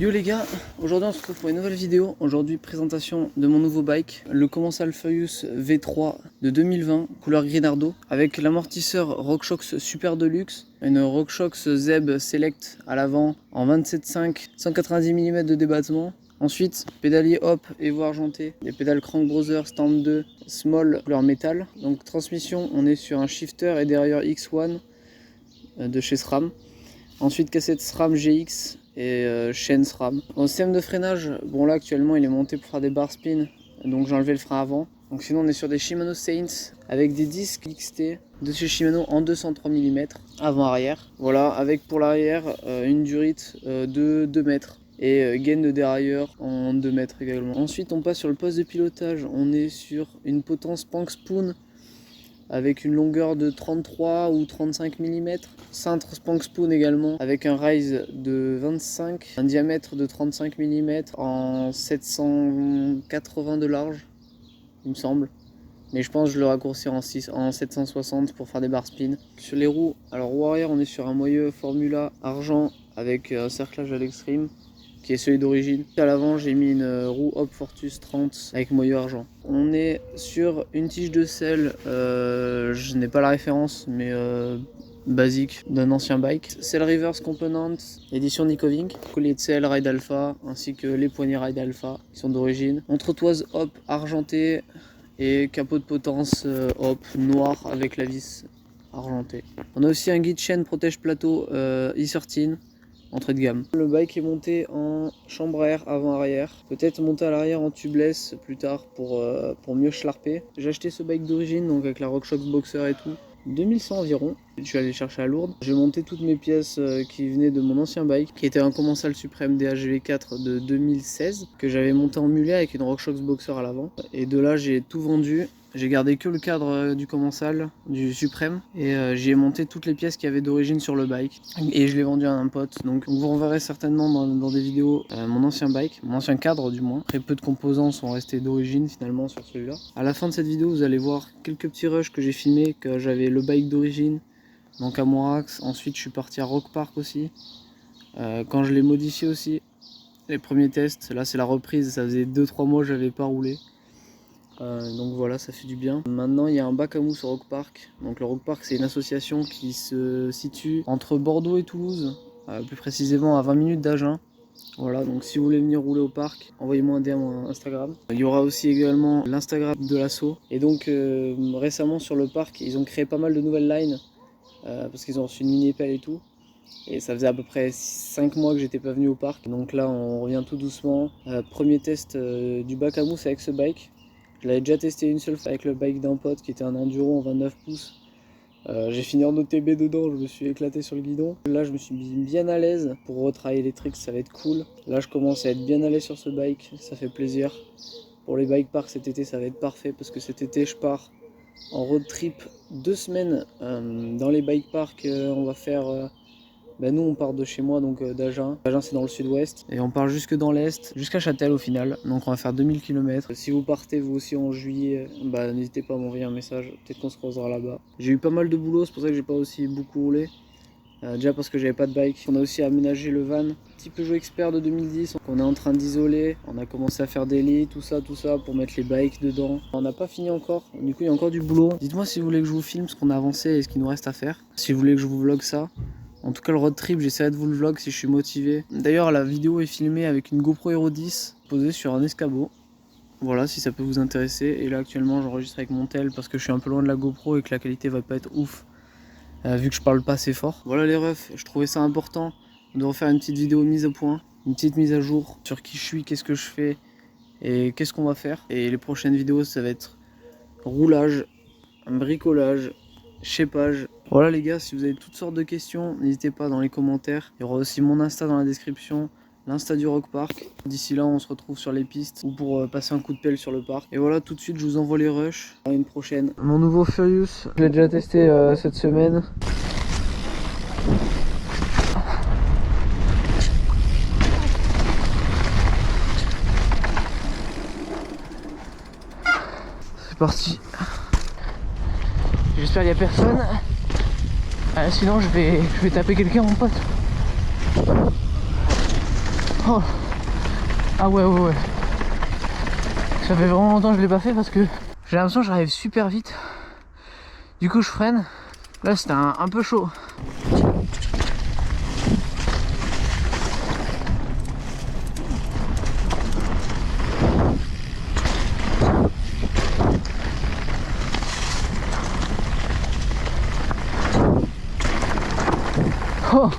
Yo les gars, aujourd'hui on se retrouve pour une nouvelle vidéo. Aujourd'hui présentation de mon nouveau bike, le Commencal Furious V3 de 2020, couleur Grinardo, avec l'amortisseur RockShox Super Deluxe, une RockShox Zeb Select à l'avant en 27.5, 190 mm de débattement. Ensuite, pédalier hop et voie argentée, des pédales Crank Brothers Stand 2 Small couleur métal. Donc transmission, on est sur un shifter et derrière X1 de chez SRAM. Ensuite cassette SRAM GX et chaîne SRAM. Au système de freinage, bon là actuellement il est monté pour faire des bar spin, donc j'ai enlevé le frein avant. Donc sinon on est sur des Shimano Saints avec des disques XT de chez Shimano en 203 mm avant-arrière. Voilà, avec pour l'arrière une durite de 2 mètres. Et gaine de dérailleur en 2 mètres également. Ensuite on passe sur le poste de pilotage, on est sur une potence Pank Spoon avec une longueur de 33 ou 35 mm, cintre Spank Spoon également avec un rise de 25, un diamètre de 35 mm en 780 de large, il me semble. Mais je pense que je le raccourcis en 760 pour faire des bar spin. Sur les roues, alors roue arrière on est sur un moyeu Formula argent avec un cerclage à l'extrême qui est celui d'origine. À l'avant j'ai mis une roue Hop Fortus 30 avec moyeu argent. On est sur une tige de selle, je n'ai pas la référence mais basique d'un ancien bike. Selle Reverse Component, édition Nicovink, collier de selle Ride Alpha ainsi que les poignées Ride Alpha qui sont d'origine. Entretoise Hop argentée et capot de potence Hop noir avec la vis argentée. On a aussi un guide chaîne protège plateau E13. Entrée de gamme. Le bike est monté en chambre à air avant-arrière, peut-être monté à l'arrière en tubeless plus tard pour mieux schlarper. J'ai acheté ce bike d'origine, donc avec la RockShox Boxer et tout, 2100 environ. Je suis allé chercher à Lourdes. J'ai monté toutes mes pièces qui venaient de mon ancien bike, qui était un Commencal Supreme DHV4 de 2016, que j'avais monté en mulet avec une RockShox Boxer à l'avant. Et de là, j'ai tout vendu. J'ai gardé que le cadre du Commencal, du Suprême, et j'y ai monté toutes les pièces qu'il y avait d'origine sur le bike. Et je l'ai vendu à un pote. Donc vous reverrez certainement dans des vidéos mon ancien bike, mon ancien cadre du moins. Très peu de composants sont restés d'origine finalement sur celui-là. À la fin de cette vidéo, vous allez voir quelques petits rushs que j'ai filmés, que j'avais le bike d'origine, donc à Moirax. Ensuite je suis parti à Rock Park aussi, quand je l'ai modifié aussi. Les premiers tests, là c'est la reprise, ça faisait 2-3 mois que j'avais pas roulé. Donc voilà, ça fait du bien. Maintenant il y a un bac à mousse au Rock Park. Donc le Rock Park c'est une association qui se situe entre Bordeaux et Toulouse, plus précisément à 20 minutes d'Agen. Voilà, donc si vous voulez venir rouler au parc, envoyez-moi un DM à Instagram. Il y aura aussi également l'Instagram de l'asso. Et donc récemment sur le parc, ils ont créé pas mal de nouvelles lines parce qu'ils ont reçu une mini pelle et tout. Et ça faisait à peu près 5 mois que j'étais pas venu au parc. Donc là on revient tout doucement. Premier test du bac à mousse avec ce bike. Je l'avais déjà testé une seule fois avec le bike d'un pote qui était un enduro en 29 pouces. J'ai fini en OTB dedans, je me suis éclaté sur le guidon. Là je me suis mis bien à l'aise pour retravailler les tricks, ça va être cool. Là je commence à être bien à l'aise sur ce bike, ça fait plaisir. Pour les bike parks cet été ça va être parfait parce que cet été je pars en road trip 2 semaines dans les bike parks. On va faire... nous on part de chez moi, donc d'Agen. Agen c'est dans le sud-ouest. Et on part jusque dans l'est, jusqu'à Châtel au final. Donc on va faire 2000 km. Si vous partez vous aussi en juillet, n'hésitez pas à m'envoyer un message. Peut-être qu'on se croisera là-bas. J'ai eu pas mal de boulot, c'est pour ça que j'ai pas aussi beaucoup roulé. Déjà parce que j'avais pas de bike. On a aussi aménagé le van. Petit Peugeot Expert de 2010 qu'on est en train d'isoler. On a commencé à faire des lits, tout ça pour mettre les bikes dedans. On n'a pas fini encore, du coup il y a encore du boulot. Dites-moi si vous voulez que je vous filme ce qu'on a avancé et ce qu'il nous reste à faire. Si vous voulez que je vous vlog ça. En tout cas le road trip, j'essaierai de vous le vlog si je suis motivé. D'ailleurs la vidéo est filmée avec une GoPro Hero 10 posée sur un escabeau. Voilà, si ça peut vous intéresser. Et là actuellement j'enregistre avec mon tel parce que je suis un peu loin de la GoPro et que la qualité va pas être ouf vu que je parle pas assez fort. Voilà les refs, je trouvais ça important de refaire une petite vidéo mise au point, une petite mise à jour sur qui je suis, qu'est-ce que je fais et qu'est-ce qu'on va faire. Et les prochaines vidéos ça va être roulage, bricolage, shapeage. Voilà les gars, si vous avez toutes sortes de questions, n'hésitez pas dans les commentaires. Il y aura aussi mon Insta dans la description, l'Insta du Rock Park. D'ici là, on se retrouve sur les pistes ou pour passer un coup de pelle sur le parc. Et voilà, tout de suite, je vous envoie les rushs. À une prochaine. Mon nouveau Furious, je l'ai déjà testé cette semaine. C'est parti. J'espère qu'il n'y a personne. Sinon je vais taper quelqu'un mon pote. Oh. Ah ouais. Ça fait vraiment longtemps que je l'ai pas fait parce que j'ai l'impression que j'arrive super vite. Du coup je freine. Là c'était un peu chaud. Oh.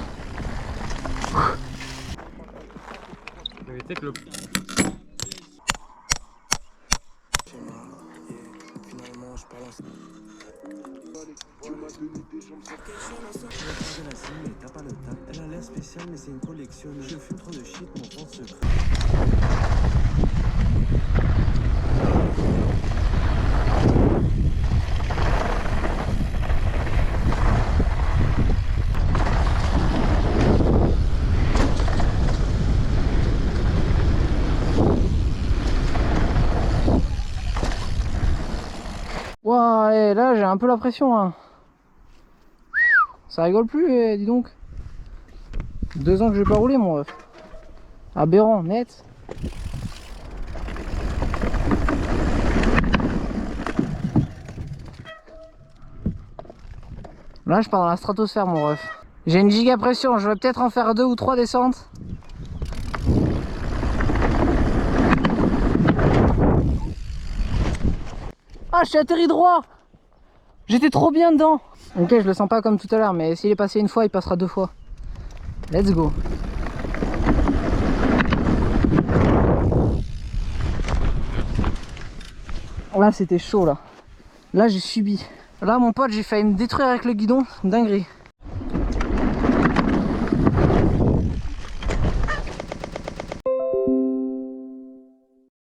Elle a l'air spéciale mais c'est une collection. Je fume trop de shit, mon ventre se crée. Ouah, et là j'ai un peu la pression hein. Ça rigole plus, dis donc. 2 ans que je vais pas rouler mon ref. Aberrant, net. Là je pars dans la stratosphère mon ref. J'ai une giga pression, je vais peut-être en faire 2 ou 3 descentes. Ah, je suis atterri droit. J'étais trop bien dedans. Ok, je le sens pas comme tout à l'heure, mais s'il est passé une fois, il passera 2 fois. Let's go. Là, c'était chaud là. Là, j'ai subi. Là, mon pote, j'ai failli me détruire avec le guidon. Dinguerie.